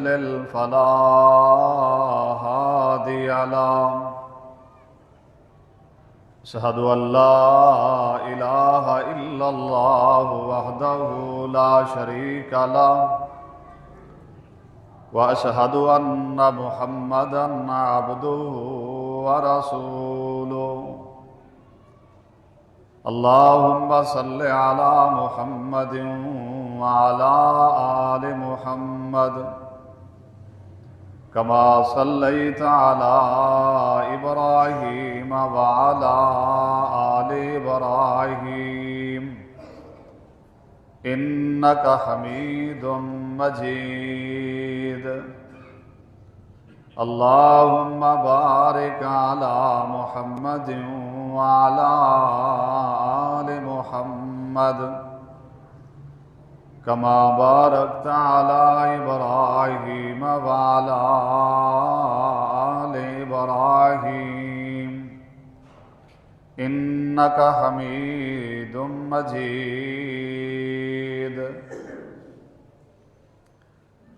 يضلل فلا هادي له أشهد أن لا إله إلا الله وحده لا شريك له وأشهد أن محمدا عبده ورسوله اللهم صل على محمد وعلى آل محمد كما صليت على إبراهيم وعلى آل إبراهيم إنك حميد مجيد اللهم بارك على محمد وعلى آل محمد كما باركت على إبراهيم وعلى آل إبراهيم إنك حميد مجيد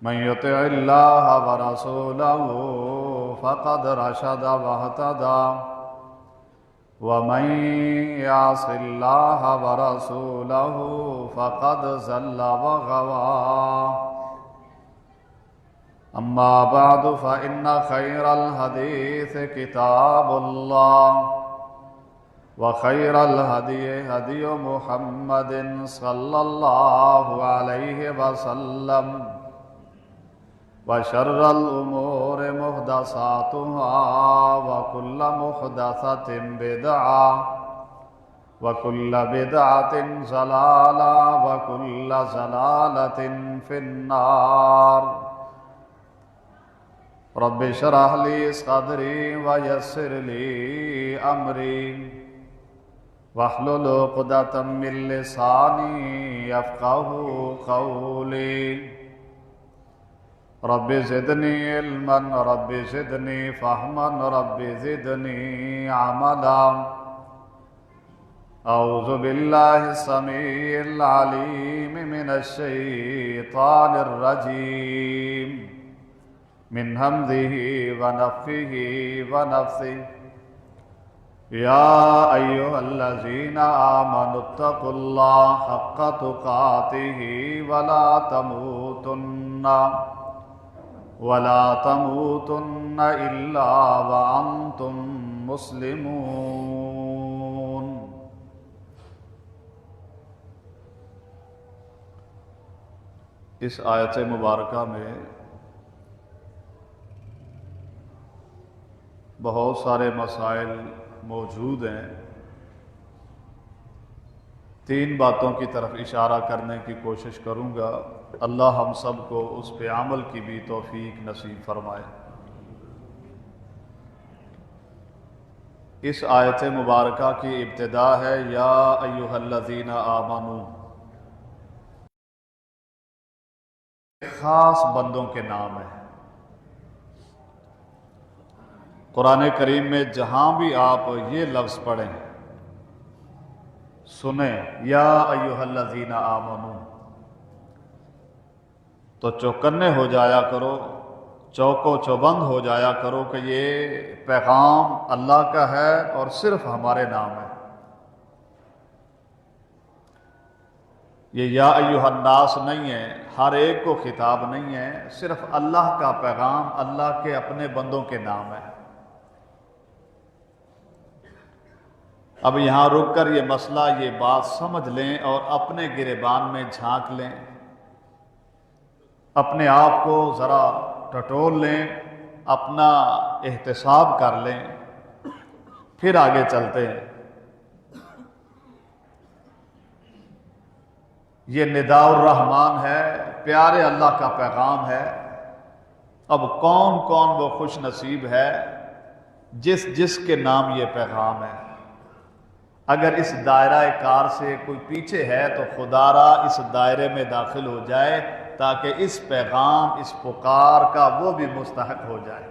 من يطع الله ورسوله فقد رشد واهتدى ومن يعص الله ورسوله فقد زل وغوى أما بعد فإن خير الحديث كتاب الله وخير الهدي هدي محمد صلى الله عليه وسلم وشر الأمور محدثاتها وكل محدثة بدعة وكل بدعة ضلالة وكل ضلالة في النار رب اشرح لي صدري ويسر لي أمري واحلل عقدة من لساني يفقهوا قولي رب زدني علما رب زدني فهما رب زدني عملا أعوذ بالله السميع العليم من الشيطان الرجيم من همزه ونفخه ونفثه يا أيها الذين آمنوا اتقوا الله حق تقاته ولا تموتن إلا وأنتم مسلمون۔ اس آیت مبارکہ میں بہت سارے مسائل موجود ہیں۔ تین باتوں کی طرف اشارہ کرنے کی کوشش کروں گا، اللہ ہم سب کو اس پہ عمل کی بھی توفیق نصیب فرمائے۔ اس آیت مبارکہ کی ابتدا ہے یا ایھا الذین آمنو، خاص بندوں کے نام ہے۔ قرآن کریم میں جہاں بھی آپ یہ لفظ پڑھیں سنیں یا ایھا الذین آمنو تو چوکنے ہو جایا کرو، چوکو چوبند ہو جایا کرو کہ یہ پیغام اللہ کا ہے اور صرف ہمارے نام ہے۔ یہ یا ایھا الناس نہیں ہے، ہر ایک کو خطاب نہیں ہے، صرف اللہ کا پیغام اللہ کے اپنے بندوں کے نام ہے۔ اب یہاں رک کر یہ مسئلہ، یہ بات سمجھ لیں اور اپنے گریبان میں جھانک لیں، اپنے آپ کو ذرا ٹٹول لیں، اپنا احتساب کر لیں، پھر آگے چلتے ہیں۔ یہ نداء الرحمن ہے، پیارے اللہ کا پیغام ہے۔ اب کون کون وہ خوش نصیب ہے جس کے نام یہ پیغام ہے۔ اگر اس دائرہ کار سے کوئی پیچھے ہے تو خدا را اس دائرے میں داخل ہو جائے تاکہ اس پیغام، اس پکار کا وہ بھی مستحق ہو جائے۔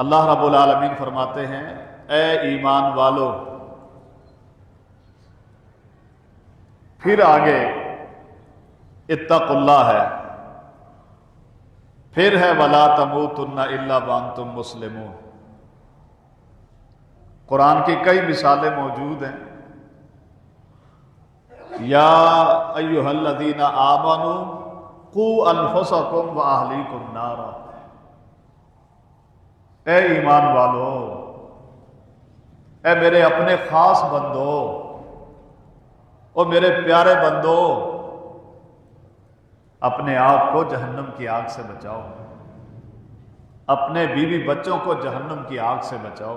اللہ رب العالمین فرماتے ہیں اے ایمان والو، پھر آگے اتقوا اللہ ہے، پھر ہے وَلَا تَمُوتُنَّ إِلَّا وَأَنْتُمْ مُسْلِمُونَ۔ قرآن کی کئی مثالیں موجود ہیں۔ یا ایھا الذین آمنوا قوا انفسکم واہلیکم نارا، اے ایمان والو، اے میرے اپنے خاص بندو، او میرے پیارے بندو، اپنے آپ کو جہنم کی آگ سے بچاؤ، اپنے بیوی بچوں کو جہنم کی آگ سے بچاؤ۔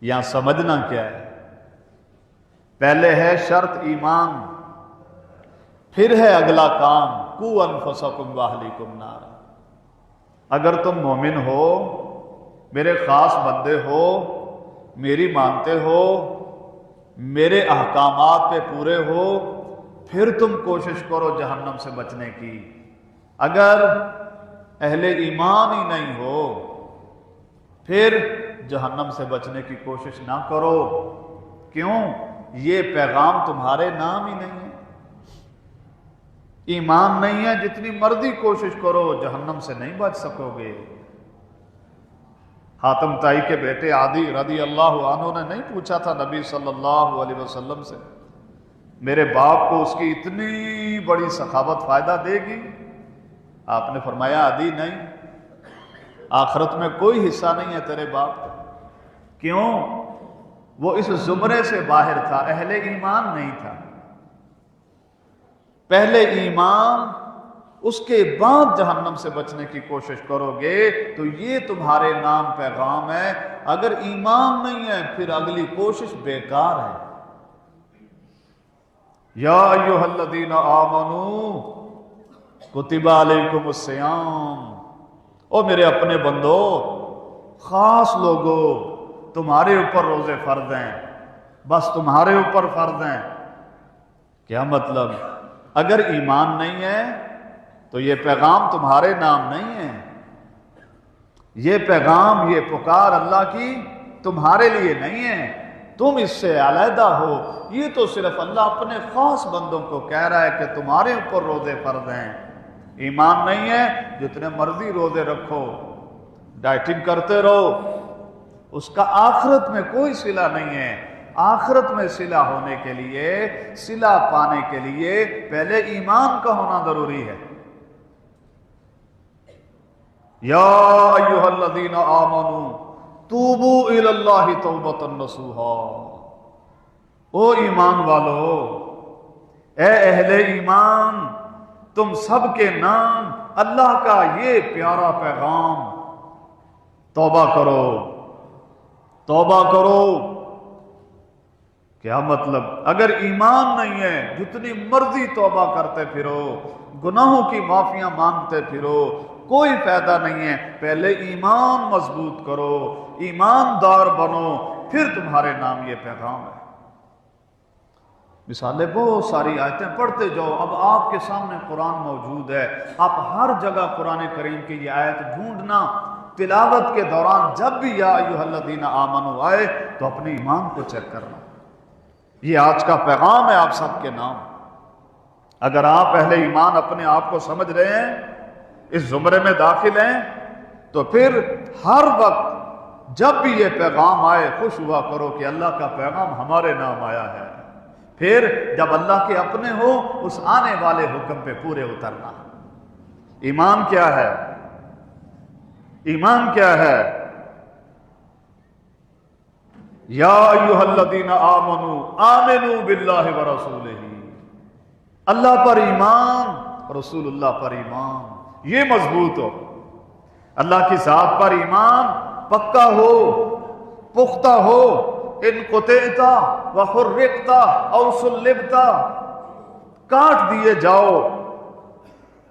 یہاں سمجھنا کیا ہے؟ پہلے ہے شرط ایمان، پھر ہے اگلا کام قوا انفسکم واہلیکم نارا۔ اگر تم مومن ہو، میرے خاص بندے ہو، میری مانتے ہو، میرے احکامات پہ پورے ہو، پھر تم کوشش کرو جہنم سے بچنے کی۔ اگر اہل ایمان ہی نہیں ہو، پھر جہنم سے بچنے کی کوشش نہ کرو۔ کیوں؟ یہ پیغام تمہارے نام ہی نہیں ہے، ایمان نہیں ہے، جتنی مرضی کوشش کرو جہنم سے نہیں بچ سکو گے۔ حاتم طائی کے بیٹے عدی رضی اللہ عنہ نے نہیں پوچھا تھا نبی صلی اللہ علیہ وسلم سے، میرے باپ کو اس کی اتنی بڑی سخاوت فائدہ دے گی؟ آپ نے فرمایا عدی نہیں، آخرت میں کوئی حصہ نہیں ہے تیرے باپ کا۔ کیوں؟ وہ اس زمرے سے باہر تھا، اہل ایمان نہیں تھا۔ پہلے ایمان، اس کے بعد جہنم سے بچنے کی کوشش کرو گے تو یہ تمہارے نام پیغام ہے۔ اگر ایمان نہیں ہے پھر اگلی کوشش بیکار ہے۔ یا ایھا الذین آمنوا کتب علیکم الصیام، او میرے اپنے بندو، خاص لوگو، تمہارے اوپر روزے فرض ہیں، بس تمہارے اوپر فرض ہیں۔ کیا مطلب؟ اگر ایمان نہیں ہے تو یہ پیغام تمہارے نام نہیں ہے، یہ پیغام، یہ پکار اللہ کی تمہارے لیے نہیں ہے، تم اس سے علیحدہ ہو۔ یہ تو صرف اللہ اپنے خاص بندوں کو کہہ رہا ہے کہ تمہارے اوپر روزے فرض ہیں۔ ایمان نہیں ہے، جتنے مرضی روزے رکھو، ڈائٹنگ کرتے رہو، اس کا آخرت میں کوئی صلہ نہیں ہے۔ آخرت میں صلہ ہونے کے لیے، صلہ پانے کے لیے پہلے ایمان کا ہونا ضروری ہے۔ یا ایھا الذین آمنوا توبوا الی اللہ توبۃ نصوحا، او ایمان والو، اے اہل ایمان، تم سب کے نام اللہ کا یہ پیارا پیغام، توبہ کرو، توبہ کرو۔ کیا مطلب؟ اگر ایمان نہیں ہے جتنی مرضی توبہ کرتے پھرو، گناہوں کی معافیاں مانگتے پھرو، کوئی فائدہ نہیں ہے۔ پہلے ایمان مضبوط کرو، ایماندار بنو، پھر تمہارے نام یہ پیغام ہے۔ مثالیں بہت ساری آیتیں پڑھتے جاؤ۔ اب آپ کے سامنے قرآن موجود ہے، آپ ہر جگہ قرآن کریم کی یہ آیت ڈھونڈنا، تلاوت کے دوران جب بھی یا ایھا الذین آمنوا آئے تو اپنے ایمان کو چیک کرنا۔ یہ آج کا پیغام ہے آپ سب کے نام۔ اگر آپ اہل ایمان اپنے آپ کو سمجھ رہے ہیں، اس زمرے میں داخل ہیں، تو پھر ہر وقت جب بھی یہ پیغام آئے خوش ہوا کرو کہ اللہ کا پیغام ہمارے نام آیا ہے۔ پھر جب اللہ کے اپنے ہو، اس آنے والے حکم پہ پورے اترنا۔ ایمان کیا ہے؟ ایمان کیا ہے؟ یا ایھا الذین آمنوا آمنوا باللہ ورسولہ، اللہ پر ایمان، رسول اللہ پر ایمان، یہ مضبوط ہو۔ اللہ کی ذات پر ایمان پکا ہو، پختہ ہو۔ ان قطعت وحرقت او صلبت، کاٹ دیے جاؤ،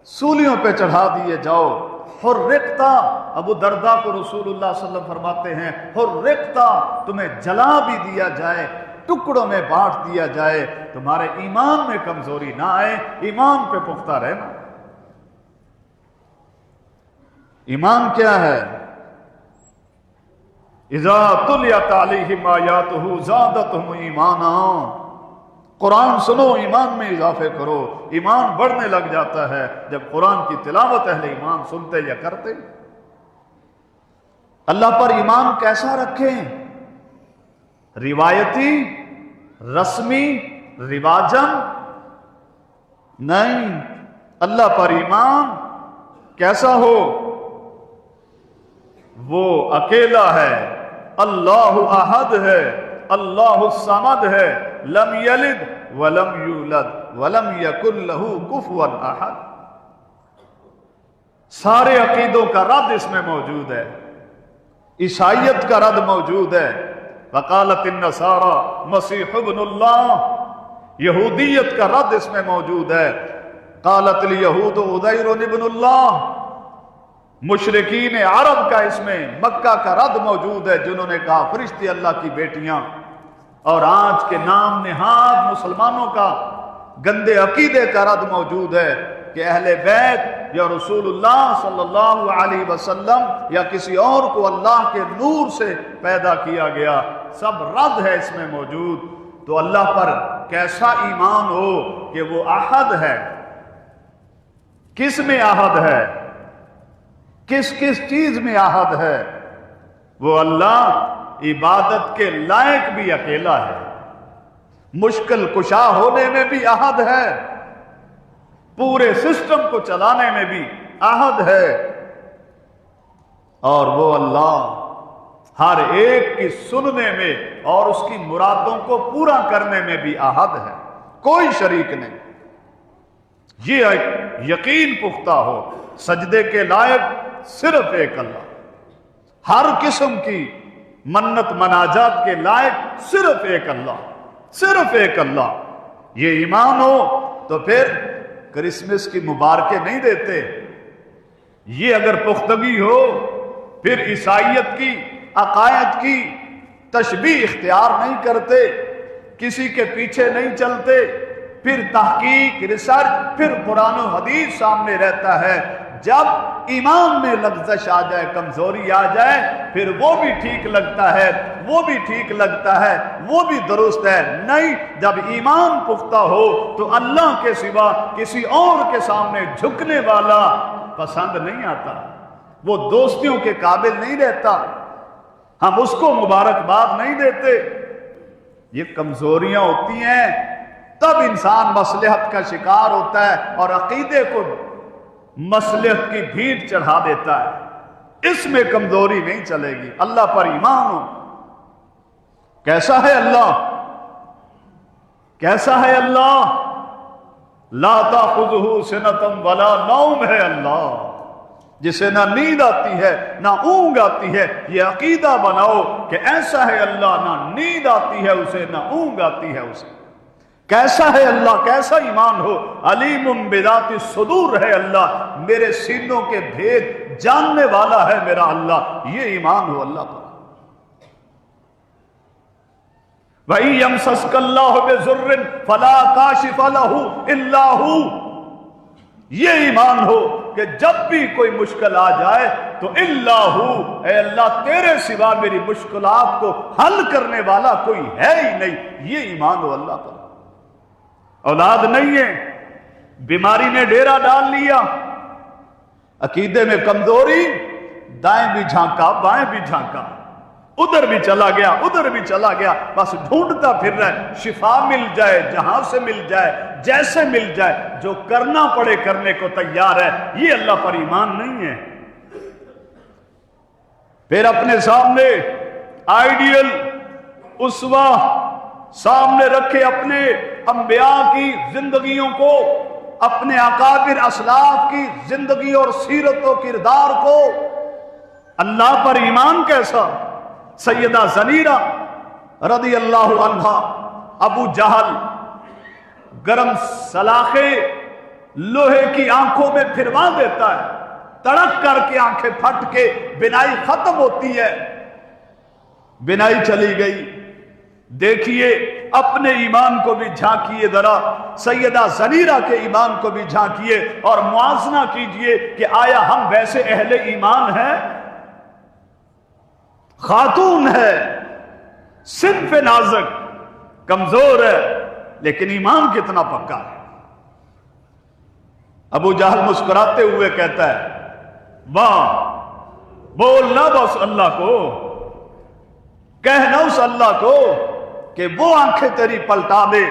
سولیوں پہ چڑھا دیے جاؤ۔ حرقت، ابو درداء کو رسول اللہ صلی اللہ علیہ وسلم فرماتے ہیں حرقت، تمہیں جلا بھی دیا جائے، ٹکڑوں میں بانٹ دیا جائے، تمہارے ایمان میں کمزوری نہ آئے، ایمان پہ پختہ رہنا۔ ایمان کیا ہے؟ اذا تلیت علیہم آیاتہ زادتہم ایمانا، قرآن سنو، ایمان میں اضافے کرو۔ ایمان بڑھنے لگ جاتا ہے جب قرآن کی تلاوت اہل ایمان سنتے یا کرتے۔ اللہ پر ایمان کیسا رکھیں؟ روایتی، رسمی، رواجن نہیں، اللہ پر ایمان کیسا ہو؟ وہ اکیلا ہے، اللہ احد ہے، اللہ الصمد ہے، لم یلد ولم یولد ولم یکن لہ کفوا احد۔ سارے عقیدوں کا رد اس میں موجود ہے، عیسائیت کا رد موجود ہے، وقالت النصارى مسیح ابن اللہ، یہودیت کا رد اس میں موجود ہے، قالت الیہود عزیر ابن اللہ۔ مشرکین عرب کا اس میں مکہ کا رد موجود ہے، جنہوں نے کہا فرشتے اللہ کی بیٹیاں۔ اور آج کے نام نہاد مسلمانوں کا گندے عقیدے کا رد موجود ہے کہ اہل بیت یا رسول اللہ صلی اللہ علیہ وسلم یا کسی اور کو اللہ کے نور سے پیدا کیا گیا، سب رد ہے اس میں موجود۔ تو اللہ پر کیسا ایمان ہو کہ وہ احد ہے؟ کس میں احد ہے؟ کس کس چیز میں احد ہے؟ وہ اللہ عبادت کے لائق بھی اکیلا ہے، مشکل کشا ہونے میں بھی احد ہے، پورے سسٹم کو چلانے میں بھی احد ہے، اور وہ اللہ ہر ایک کی سننے میں اور اس کی مرادوں کو پورا کرنے میں بھی احد ہے، کوئی شریک نہیں۔ یہ یقین پختہ ہو، سجدے کے لائق صرف ایک اللہ، ہر قسم کی منت مناجات کے لائق صرف ایک اللہ، صرف ایک اللہ۔ یہ ایمان ہو تو پھر کرسمس کی مبارکیں نہیں دیتے۔ یہ اگر پختگی ہو پھر عیسائیت کی عقائد کی تشبیہ اختیار نہیں کرتے، کسی کے پیچھے نہیں چلتے، پھر تحقیق، ریسرچ، پھر قرآن و حدیث سامنے رہتا ہے۔ جب ایمان میں لغزش آ جائے، کمزوری آ جائے، پھر وہ بھی ٹھیک لگتا ہے، وہ بھی ٹھیک لگتا ہے، وہ بھی درست ہے۔ نہیں، جب ایمان پختہ ہو تو اللہ کے سوا کسی اور کے سامنے جھکنے والا پسند نہیں آتا، وہ دوستیوں کے قابل نہیں رہتا، ہم اس کو مبارکباد نہیں دیتے۔ یہ کمزوریاں ہوتی ہیں، تب انسان مصلحت کا شکار ہوتا ہے اور عقیدے کو مصلحت کی بھیٹ چڑھا دیتا ہے۔ اس میں کمزوری نہیں چلے گی۔ اللہ پر ایمان ہو۔ کیسا ہے اللہ؟ کیسا ہے اللہ؟ لا تأخذہ سنۃ ولا نوم ہے اللہ، جسے نہ نیند آتی ہے نہ اونگ آتی ہے۔ یہ عقیدہ بناؤ کہ ایسا ہے اللہ، نہ نیند آتی ہے اسے نہ اونگ آتی ہے اسے۔ کیسا ہے اللہ؟ کیسا ایمان ہو؟ علیم بذات الصدور ہے اللہ، میرے سینوں کے بھید جاننے والا ہے میرا اللہ۔ یہ ایمان ہو اللہ پر۔ وَإِن يَمْسَسْكَ اللَّهُ بِضُرٍّ فَلَا كَاشِفَ لَهُ إِلَّا هُوَ۔ یہ ایمان ہو کہ جب بھی کوئی مشکل آ جائے تو اللہ، اے اللہ تیرے سوا میری مشکلات کو حل کرنے والا کوئی ہے ہی نہیں۔ یہ ایمان ہو اللہ پر۔ اولاد نہیں ہے، بیماری نے ڈیرا ڈال لیا، عقیدے میں کمزوری، دائیں بھی جھانکا بائیں بھی جھانکا، ادھر بھی چلا گیا ادھر بھی چلا گیا، بس ڈھونڈتا پھر رہا ہے، شفا مل جائے، جہاں سے مل جائے، جیسے مل جائے، جو کرنا پڑے کرنے کو تیار ہے۔ یہ اللہ پر ایمان نہیں ہے۔ پھر اپنے سامنے آئیڈیل، اسوہ سامنے رکھے، اپنے انبیاء کی زندگیوں کو، اپنے اکابر اسلاف کی زندگی اور سیرت و کردار کو۔ اللہ پر ایمان کیسا؟ سیدہ زنیرہ رضی اللہ عنہا، ابو جہل گرم سلاخے لوہے کی آنکھوں میں پھروا دیتا ہے، تڑک کر کے آنکھیں پھٹ کے بینائی ختم ہوتی ہے، بینائی چلی گئی۔ دیکھیے اپنے ایمان کو بھی جھانکیے ذرا، سیدہ زنیرہ کے ایمان کو بھی جھانکیے اور موازنہ کیجئے کہ آیا ہم ویسے اہل ایمان ہیں؟ خاتون ہے، صنف نازک، کمزور ہے، لیکن ایمان کتنا پکا ہے. ابو جہل مسکراتے ہوئے کہتا ہے واہ، بولنا بس اللہ کو، کہنا اس اللہ کو کہ وہ آنکھیں تیری پلٹا دے.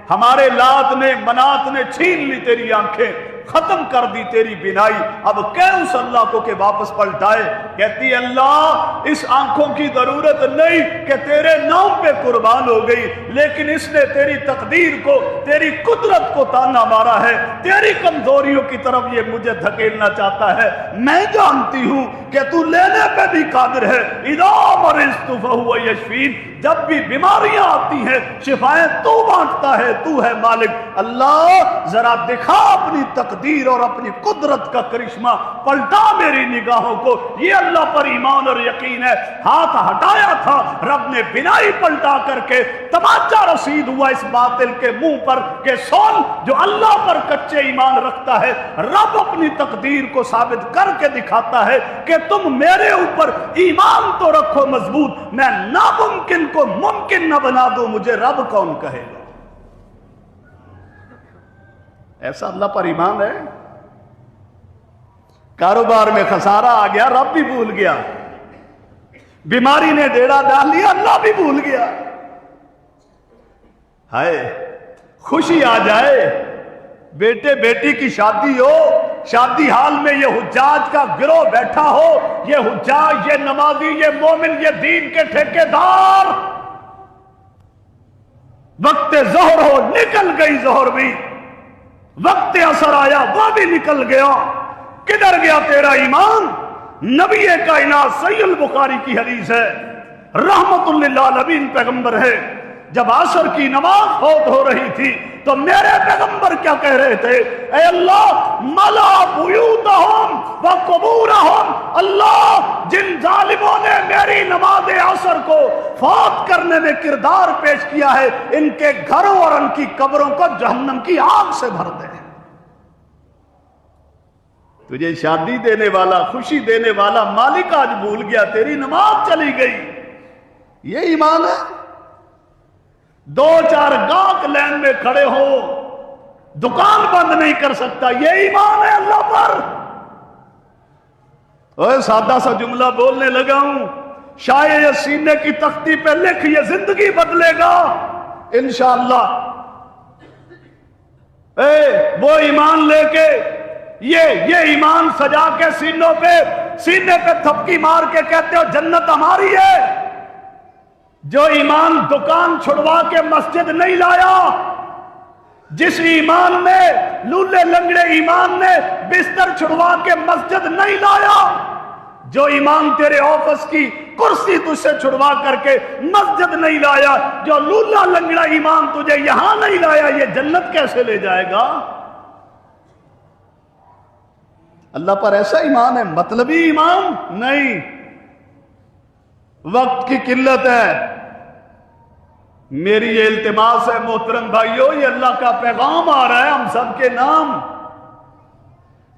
ہمارے لات نے منات نے چھین لی تیری آنکھیں، ختم کر دی تیری بینائی، اب کہ اس اللہ کو کہ واپس پلٹائے. کہتی ہے اللہ اس آنکھوں کی ضرورت نہیں کہ تیرے نام پہ قربان ہو گئی، لیکن اس نے تیری تقدیر کو، تیری قدرت کو تانا مارا ہے، تیری کمزوریوں کی طرف یہ مجھے دھکیلنا چاہتا ہے. میں جانتی ہوں کہ تو لینے پہ بھی قادر ہے. اذا مرضت فهو یشفین، جب بھی بیماریاں آتی ہیں شفائیں تو بانٹتا ہے، تو ہے مالک. اللہ ذرا دکھا اپنی تقدیر اور اپنی قدرت کا کرشمہ، پلٹا میری نگاہوں کو. یہ اللہ پر ایمان اور یقین ہے. ہاتھ ہٹایا تھا رب نے بینائی پلٹا کر کے تماچا رسید ہوا اس باطل کے منہ پر کہ سن، جو اللہ پر کچے ایمان رکھتا ہے رب اپنی تقدیر کو ثابت کر کے دکھاتا ہے کہ تم میرے اوپر ایمان تو رکھو مضبوط، میں ناممکن کو ممکن نہ بنا دوں، مجھے رب کون کہے گا. ایسا اللہ پر ایمان ہے. کاروبار میں خسارہ آ گیا رب بھی بھول گیا، بیماری نے ڈیرا ڈال لیا اللہ بھی بھول گیا. ہائے خوشی آ جائے، بیٹے بیٹی کی شادی ہو، شادی حال میں یہ حجاج کا گروہ بیٹھا ہو، یہ حجاج، یہ نمازی، یہ مومن، یہ دین کے ٹھیکیدار، وقت ظہر ہو نکل گئی ظہر بھی، وقت عصر آیا وہ بھی نکل گیا. کدھر گیا تیرا ایمان؟ نبی کائنات صحیح البخاری کی حدیث ہے، رحمت للعالمین پیغمبر ہے، جب عصر کی نماز فوت ہو رہی تھی تو میرے پیغمبر کیا کہہ رہے تھے؟ اے اللہ ملا بیوتہم وقبورہم، اللہ جن ظالموں نے میری نماز عصر کو فوت کرنے میں کردار پیش کیا ہے، ان کے گھروں اور ان کی قبروں کو جہنم کی آگ سے بھر دے. تجھے شادی دینے والا، خوشی دینے والا مالک آج بھول گیا، تیری نماز چلی گئی. یہ ایمان ہے؟ دو چار گاہک لین میں کھڑے ہو، دکان بند نہیں کر سکتا، یہ ایمان ہے اللہ پر. اوہ سادہ سا جملہ بولنے لگا ہوں، شاید یہ سینے کی تختی پہ لکھ، یہ زندگی بدلے گا انشاءاللہ. وہ ایمان لے کے یہ ایمان سجا کے سینے پہ تھپکی مار کے کہتے ہو جنت ہماری ہے. جو ایمان دکان چھڑوا کے مسجد نہیں لایا، جس ایمان نے، لولے لنگڑے ایمان نے بستر چھڑوا کے مسجد نہیں لایا، جو ایمان تیرے آفس کی کرسی تجھ سے چھڑوا کر کے مسجد نہیں لایا، جو لولا لنگڑا ایمان تجھے یہاں نہیں لایا، یہ جنت کیسے لے جائے گا؟ اللہ پر ایسا ایمان ہے، مطلبی ایمان نہیں. وقت کی قلت ہے. میری یہ التماس ہے محترم بھائیو، یہ اللہ کا پیغام آ رہا ہے ہم سب کے نام.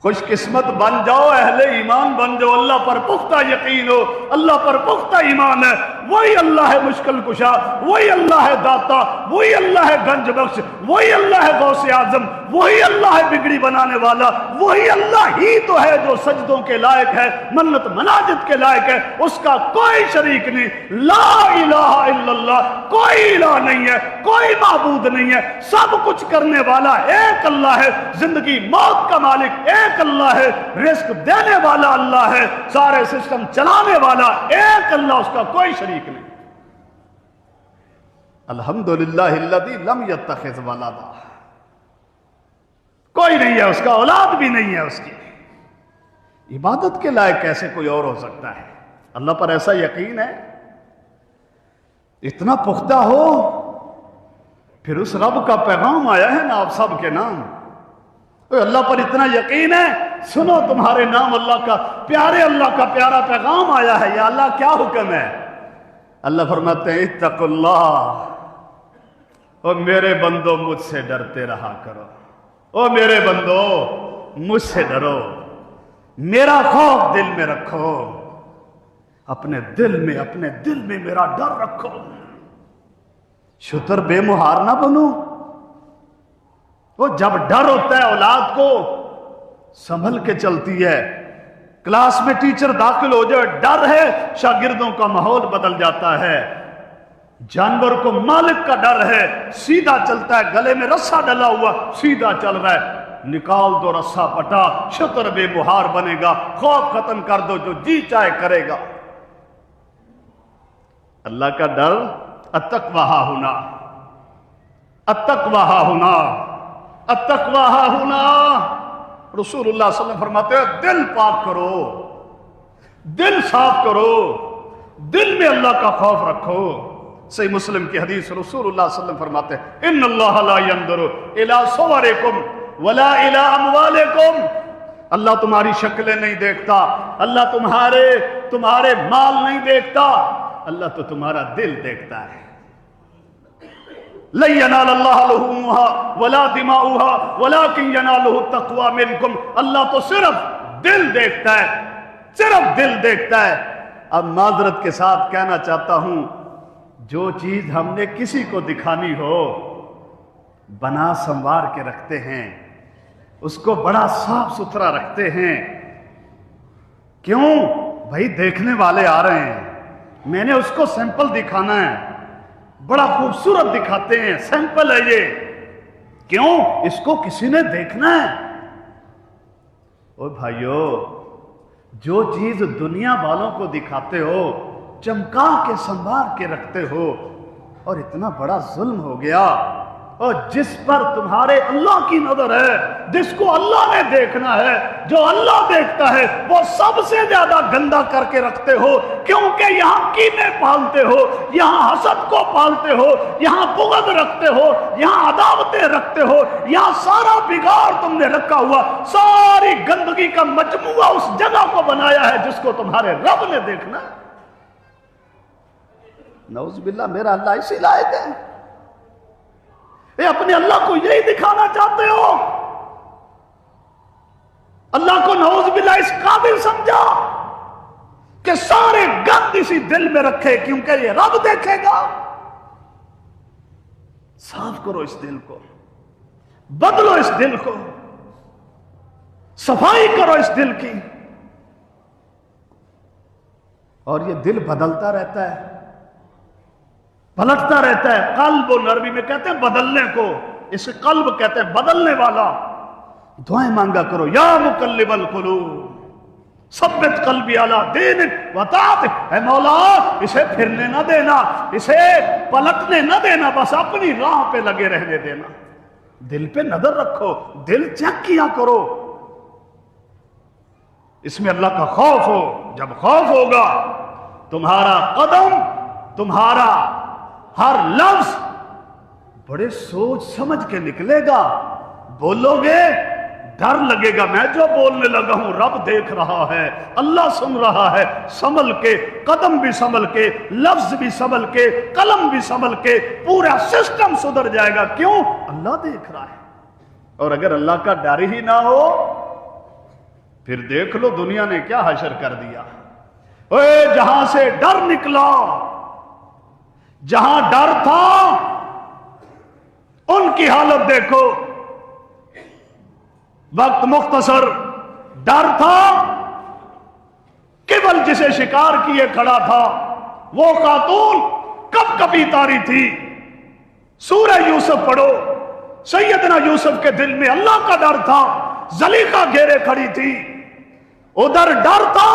خوش قسمت بن جاؤ، اہل ایمان بن جاؤ، اللہ پر پختہ یقین ہو، اللہ پر پختہ ایمان ہے. وہی اللہ ہے مشکل کشا، وہی اللہ ہے داتا، وہی اللہ ہے گنج بخش، وہی اللہ ہے غوث اعظم، وہی اللہ ہے بگڑی بنانے والا، وہی اللہ ہی تو ہے جو سجدوں کے لائق ہے، منت مناجت کے لائق ہے. اس کا کوئی شریک نہیں. لا الہ الا اللہ، کوئی الہ نہیں ہے، کوئی معبود نہیں ہے. سب کچھ کرنے والا ایک اللہ ہے، زندگی موت کا مالک ایک اللہ ہے، رزق دینے والا اللہ ہے، سارے سسٹم چلانے والا ایک اللہ، اس کا کوئی شریک نہیں. الحمدللہ الذی لم یتخذ ولدا، کوئی نہیں ہے اس کا، اولاد بھی نہیں ہے اس کی. عبادت کے لائق کیسے کوئی اور ہو سکتا ہے؟ اللہ پر ایسا یقین ہے، اتنا پختہ ہو. پھر اس رب کا پیغام آیا ہے نا آپ سب کے نام. اللہ پر اتنا یقین ہے، سنو تمہارے نام اللہ کا پیارا پیغام آیا ہے. یا اللہ کیا حکم ہے؟ اللہ فرماتے ہیں اتقوا اللہ، اور میرے بندو مجھ سے ڈرتے رہا کرو. او میرے بندو مجھ سے ڈرو، میرا خوف دل میں رکھو، اپنے دل میں میرا ڈر رکھو. شتر بے مہار نہ بنو. وہ جب ڈر ہوتا ہے اولاد کو سنبھل کے چلتی ہے. کلاس میں ٹیچر داخل ہو جائے ڈر ہے شاگردوں کا ماحول بدل جاتا ہے. جانور کو مالک کا ڈر ہے سیدھا چلتا ہے, گلے میں رسا ڈلا ہوا سیدھا چل رہا ہے, نکال دو رسا پٹا شتر بے بہار بنے گا, خوف ختم کر دو جو جی چاہے کرے گا. اللہ کا ڈر التقوی ہا ہنا, التقوی ہا ہنا, التقوی ہا ہنا. رسول اللہ صلی اللہ علیہ وسلم فرماتے ہیں دل پاک کرو, دل صاف کرو, دل میں اللہ کا خوف رکھو. صحیح مسلم کی حدیث رسول اللہ صلی اللہ علیہ وسلم فرماتے ہیں ان اللہ لا ينظر الى صورکم ولا الى اموالکم. اللہ تمہاری شکلیں نہیں دیکھتا, اللہ تمہارے مال نہیں دیکھتا, اللہ تو تمہارا دل دیکھتا ہے. لن ينال اللہ لحومها ولا دماؤها ولكن يناله التقوى منکم. اللہ تو صرف دل دیکھتا ہے, صرف دل دیکھتا ہے. اب معذرت کے ساتھ کہنا چاہتا ہوں جو چیز ہم نے کسی کو دکھانی ہو بنا سنوار کے رکھتے ہیں, اس کو بڑا صاف ستھرا رکھتے ہیں. کیوں بھائی دیکھنے والے آ رہے ہیں, میں نے اس کو سیمپل دکھانا ہے, بڑا خوبصورت دکھاتے ہیں سیمپل ہے یہ, کیوں اس کو کسی نے دیکھنا ہے. او بھائیو جو چیز دنیا والوں کو دکھاتے ہو چمکا کے سنوار کے رکھتے ہو, اور اتنا بڑا ظلم ہو گیا. اور جس پر تمہارے اللہ کی نظر ہے, جس کو اللہ نے دیکھنا ہے, جو اللہ دیکھتا ہے, وہ سب سے زیادہ گندا کر کے رکھتے ہو. کیونکہ یہاں کینے پالتے ہو, یہاں حسد کو پالتے ہو, یہاں بغض رکھتے ہو, یہاں عداوتیں رکھتے ہو, یہاں سارا بگاڑ تم نے رکھا ہوا, ساری گندگی کا مجموعہ اس جگہ کو بنایا ہے جس کو تمہارے رب نے دیکھنا ہے. نعوذ باللہ میرا اللہ اسی لائق ہے. اپنے اللہ کو یہی دکھانا چاہتے ہو, اللہ کو نعوذ باللہ اس قابل سمجھا کہ سارے گند اسی دل میں رکھے کیونکہ یہ رب دیکھے گا. صاف کرو اس دل کو, بدلو اس دل کو, صفائی کرو اس دل کی. اور یہ دل بدلتا رہتا ہے, پلٹتا رہتا ہے. قلب و عربی میں کہتے ہیں بدلنے کو, اسے قلب کہتے ہیں بدلنے والا. دعائیں مانگا کرو یا مقلب القلوب ثبت قلبی علی دینک وطاعتک. اے مولا اسے پھرنے نہ دینا, اسے پلٹنے نہ دینا, بس اپنی راہ پہ لگے رہنے دینا. دل پہ نظر رکھو, دل چیک کیا کرو, اس میں اللہ کا خوف ہو. جب خوف ہوگا تمہارا قدم, تمہارا ہر لفظ بڑے سوچ سمجھ کے نکلے گا. بولو گے ڈر لگے گا, میں جو بولنے لگا ہوں رب دیکھ رہا ہے, اللہ سن رہا ہے. سنبھل کے, قدم بھی سنبھل کے, لفظ بھی سنبھل کے, قلم بھی سنبھل کے, پورا سسٹم سدھر جائے گا. کیوں؟ اللہ دیکھ رہا ہے. اور اگر اللہ کا ڈر ہی نہ ہو پھر دیکھ لو دنیا نے کیا حشر کر دیا. اے جہاں سے ڈر نکلا, جہاں ڈر تھا ان کی حالت دیکھو. وقت مختصر, ڈر تھا, کیول جسے شکار کیے کھڑا تھا, وہ خاتون کب کبھی تاری تھی. سورہ یوسف پڑھو, سیدنا یوسف کے دل میں اللہ کا ڈر تھا, زلیخا گھیرے کھڑی تھی. ادھر ڈر تھا,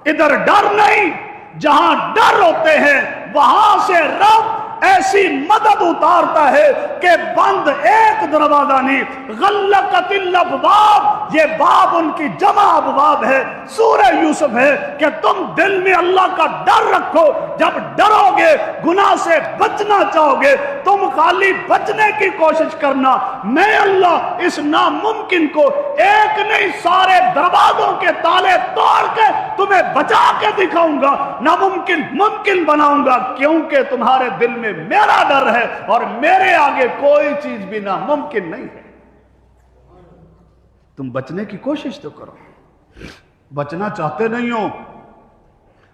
ادھر ڈر نہیں. جہاں ڈر ہوتے ہیں وہاں سے رب ایسی مدد اتارتا ہے کہ بند ایک دروازہ نہیں, غلقت الابواب, یہ باب ان کی جمع ابواب ہے. سورہ یوسف ہے کہ تم دل میں اللہ کا ڈر رکھو. جب ڈرو گے, گناہ سے بچنا چاہو گے, تم خالی بچنے کی کوشش کرنا, میں اللہ اس ناممکن کو ایک نہیں سارے دروازوں کے تالے توڑ کے تمہیں بچا کے دکھاؤں گا, ناممکن ممکن بناؤں گا. کیونکہ تمہارے دل میں میرا ڈر ہے اور میرے آگے کوئی چیز بھی ناممکن نہیں ہے. تم بچنے کی کوشش تو کرو. بچنا چاہتے نہیں ہو,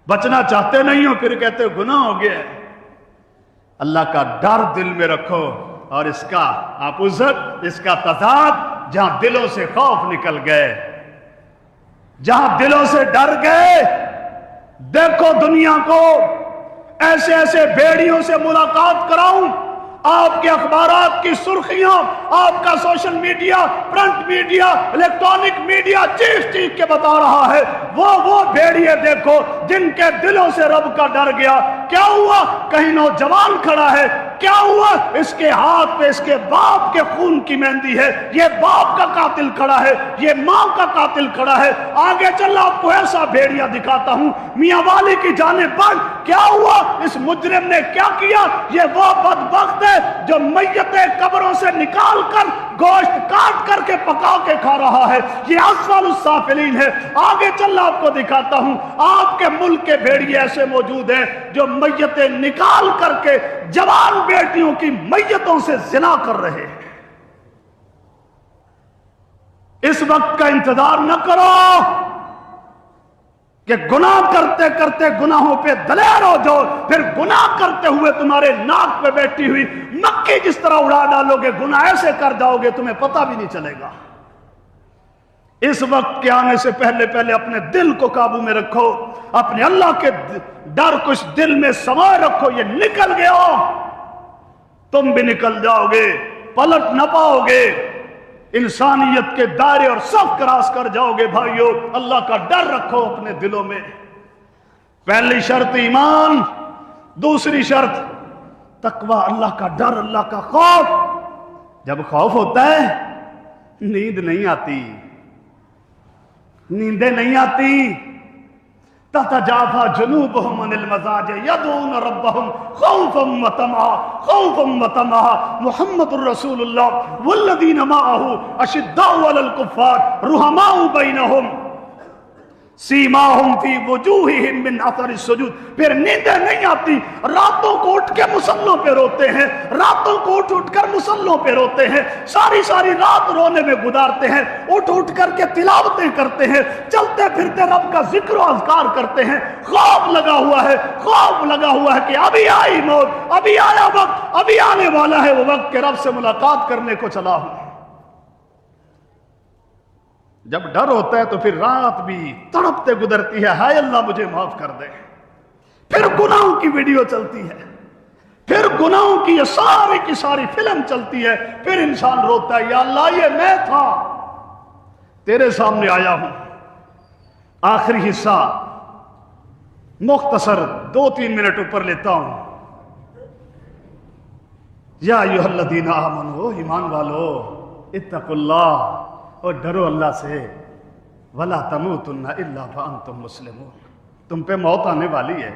بچنا چاہتے نہیں ہو, پھر کہتے ہو گناہ ہو گیا. اللہ کا ڈر دل میں رکھو, اور اس کا اپوزٹ، اس کا تضاد، جہاں دلوں سے خوف نکل گئے، جہاں دلوں سے ڈر گئے. دیکھو دنیا کو ایسے ایسے بھیڑیوں سے ملاقات کراؤں، آپ کے اخبارات کی سرخیاں، آپ کا social media, print media, electronic media چیخ چیخ کے بتا رہا ہے وہ بھیڑیے دیکھو جن کے دلوں سے رب کا ڈر گیا. کیا ہوا؟ کہیں نوجوان کھڑا ہے، کیا ہوا؟ اس کے ہاتھ پہ اس کے باپ کے خون کی مہندی ہے، یہ باپ کا قاتل کھڑا ہے، یہ ماں کا قاتل کھڑا ہے. آگے چل آپ کو ایسا بھیڑیا دکھاتا ہوں، میاں والی کی جانب بڑھ. کیا ہوا؟ اس مجرم نے کیا کیا؟ یہ وہ بدبخت ہے جو میتیں قبروں سے نکال کر گوشت کاٹ کر کے پکا کے کھا رہا ہے، یہ اسفل السافلین ہے. آگے چل آپ کو دکھاتا ہوں، آپ کے ملک کے بھیڑیے ایسے موجود ہیں جو میتیں نکال کر کے جوان بیٹیوں کی میتوں سے زنا کر رہے ہیں. اس وقت کا انتظار نہ کرو کہ گناہ کرتے کرتے گناہوں پہ دلیر ہو جاؤ، پھر گناہ کرتے ہوئے تمہارے ناک پہ بیٹھی ہوئی مکھی جس طرح اڑا ڈالو گے، گناہ ایسے کر جاؤ گے تمہیں پتہ بھی نہیں چلے گا. اس وقت کے آنے سے پہلے اپنے دل کو قابو میں رکھو، اپنے اللہ کے ڈر کو اس دل میں سمائے رکھو. یہ نکل گیا تم بھی نکل جاؤ گے، پلٹ نہ پاؤ گے، انسانیت کے دائرے اور سب کراس کر جاؤ گے. بھائیو اللہ کا ڈر رکھو اپنے دلوں میں. پہلی شرط ایمان، دوسری شرط تقوی، اللہ کا ڈر، اللہ کا خوف. جب خوف ہوتا ہے نیند نہیں آتی، نیندیں نہیں آتی. تتجافى جنوبهم عن المضاجع يدعون ربهم خوفا وطمعا خوفا وطمعا. محمد رسول اللہ والذین معه اشداء علی الکفار رحماء بینہم سیماہم فی وجوہہم من اثر السجود. پھر نیندیں نہیں آتی، راتوں کو اٹھ کے مسلوں پہ روتے ہیں، راتوں کو اٹھ کر مسلوں پہ روتے ہیں، ساری ساری رات رونے میں گزارتے ہیں، اٹھ کر کے تلاوتیں کرتے ہیں، چلتے پھرتے رب کا ذکر و اذکار کرتے ہیں. خوف لگا ہوا ہے، خوف لگا ہوا ہے کہ ابھی آئی موت، ابھی آیا وقت، ابھی آنے والا ہے وہ وقت کہ رب سے ملاقات کرنے کو چلا ہوں. جب ڈر ہوتا ہے تو پھر رات بھی تڑپتے گزرتی ہے، ہائے اللہ مجھے معاف کر دے. پھر گناہوں کی ویڈیو چلتی ہے، پھر گناہوں کی یہ ساری کی ساری فلم چلتی ہے. پھر انسان روتا ہے یا اللہ یہ میں تھا، تیرے سامنے آیا ہوں. آخری حصہ مختصر 2-3 منٹ اوپر لیتا ہوں. یا ایھا الذین آمنوا، ایمان والو، اتقوا اللہ، اور ڈرو اللہ سے. ولا تموتن الا وانتم مسلمون. تم پہ موت آنے والی ہے.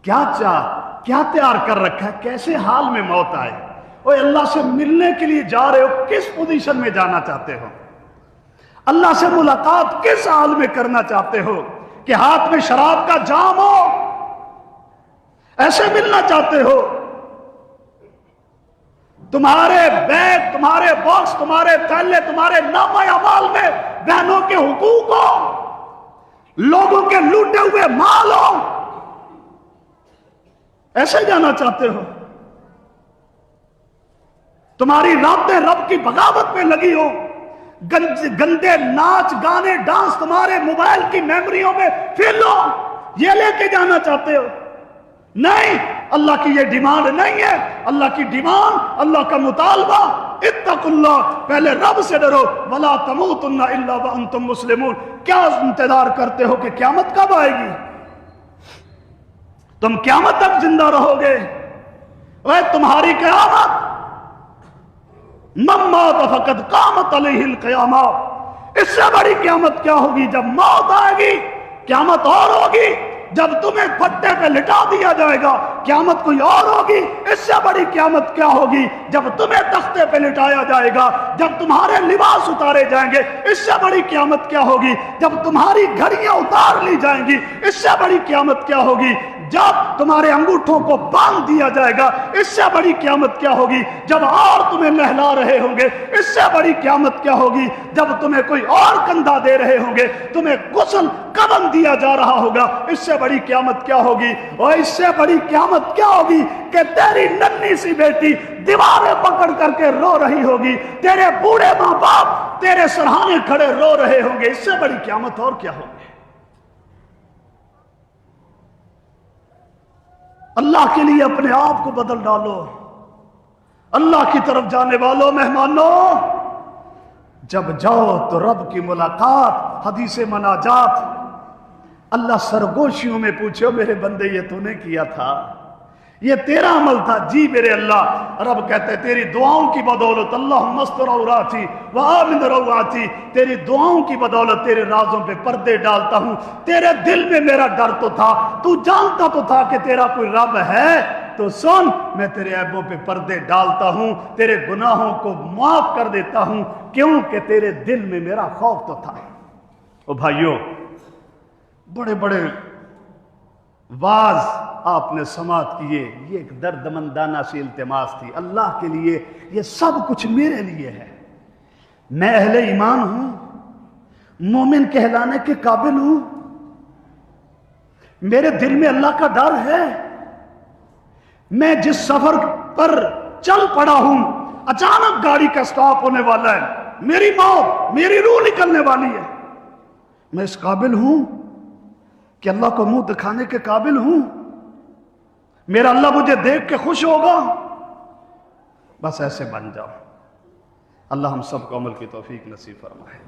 کیا تیار کر رکھا ہے، کیسے حال میں موت آئے. اور اللہ سے ملنے کے لیے جا رہے ہو، کس پوزیشن میں جانا چاہتے ہو؟ اللہ سے ملاقات کس حال میں کرنا چاہتے ہو؟ کہ ہاتھ میں شراب کا جام ہو، ایسے ملنا چاہتے ہو؟ تمہارے بیگ، تمہارے باکس، تمہارے تھیلے، تمہارے نامہ اعمال میں بہنوں کے حقوق ہو، لوگوں کے لوٹے ہوئے مال ہو، ایسے جانا چاہتے ہو؟ تمہاری راتیں رب کی بغاوت میں لگی ہو، گندے ناچ گانے ڈانس تمہارے موبائل کی میموریوں میں فل ہو، یہ لے کے جانا چاہتے ہو؟ نہیں، اللہ کی یہ ڈیمانڈ نہیں ہے. اللہ کی ڈیمانڈ، اللہ کا مطالبہ، اتقوا اللہ، پہلے رب سے ڈرو. ولا تموتن الا وانتم مسلمون. کیا انتظار کرتے ہو کہ قیامت کب آئے گی؟ تم قیامت تک زندہ رہو گے؟ اے تمہاری قیامت، من مات فقد قامت علیہ القیامہ. اس سے بڑی قیامت کیا ہوگی جب موت آئے گی؟ قیامت اور ہوگی جب تمہیں پھٹے پہ لٹا دیا جائے گا. قیامت کوئی اور ہوگی. اس سے بڑی قیامت کیا ہوگی جب تمہیں تختے پہ لٹایا جائے گا، جب تمہارے لباس اتارے جائیں گے. اس سے بڑی قیامت کیا ہوگی جب تمہاری گھڑیاں اتار لی جائیں گی. اس سے بڑی قیامت کیا ہوگی جب تمہارے انگوٹھوں کو باندھ دیا جائے گا. اس سے بڑی قیامت کیا ہوگی جب اور تمہیں نہلا رہے ہوں گے. اس سے بڑی قیامت کیا ہوگی جب تمہیں کوئی اور کندھا دے رہے ہوں گے، تمہیں غسل کفن دیا جا رہا ہوگا. اس سے بڑی قیامت کیا ہوگی؟ اور اس سے بڑی قیامت قیامت کیا ہوگی کہ تیری ننھی سی بیٹی دیواریں پکڑ کر کے رو رہی ہوگی، تیرے بوڑھے ماں باپ تیرے سرہانے کھڑے رو رہے ہوں گے۔ اس سے بڑی قیامت اور کیا ہوگی؟ اللہ کے لیے اپنے آپ کو بدل ڈالو۔ اللہ کی طرف جانے والوں، مہمانوں، جب جاؤ تو رب کی ملاقات، حدیث مناجات، اللہ سرگوشیوں میں پوچھو میرے بندے یہ تو نے کیا تھا، یہ تیرا عمل تھا؟ جی میرے اللہ۔ رب کہتے ہیں تیری دعاؤں کی بدولت، اللہم استر عوراتی وآمن روعاتی، تیری دعاؤں کی بدولت تیرے رازوں پہ پردے ڈالتا ہوں۔ تیرے دل میں میرا ڈر تو تھا، تو جانتا تو تھا کہ تیرا کوئی رب ہے، تو سن میں تیرے عیبوں پہ پردے ڈالتا ہوں، تیرے گناہوں کو معاف کر دیتا ہوں، کیوں کہ تیرے دل میں میرا خوف تو تھا۔ او بھائیو، بڑے بڑے واز آپ نے سماعت کیے، یہ ایک دردمندانہ سی التماس تھی اللہ کے لیے، یہ سب کچھ میرے لیے ہے، میں اہل ایمان ہوں، مومن کہلانے کے قابل ہوں، میرے دل میں اللہ کا ڈر ہے، میں جس سفر پر چل پڑا ہوں اچانک گاڑی کا سٹاپ ہونے والا ہے، میری موت، میری روح نکلنے والی ہے، میں اس قابل ہوں کہ اللہ کو منہ دکھانے کے قابل ہوں؟ میرا اللہ مجھے دیکھ کے خوش ہوگا؟ بس ایسے بن جاؤ۔ اللہ ہم سب کو عمل کی توفیق نصیب فرمائے۔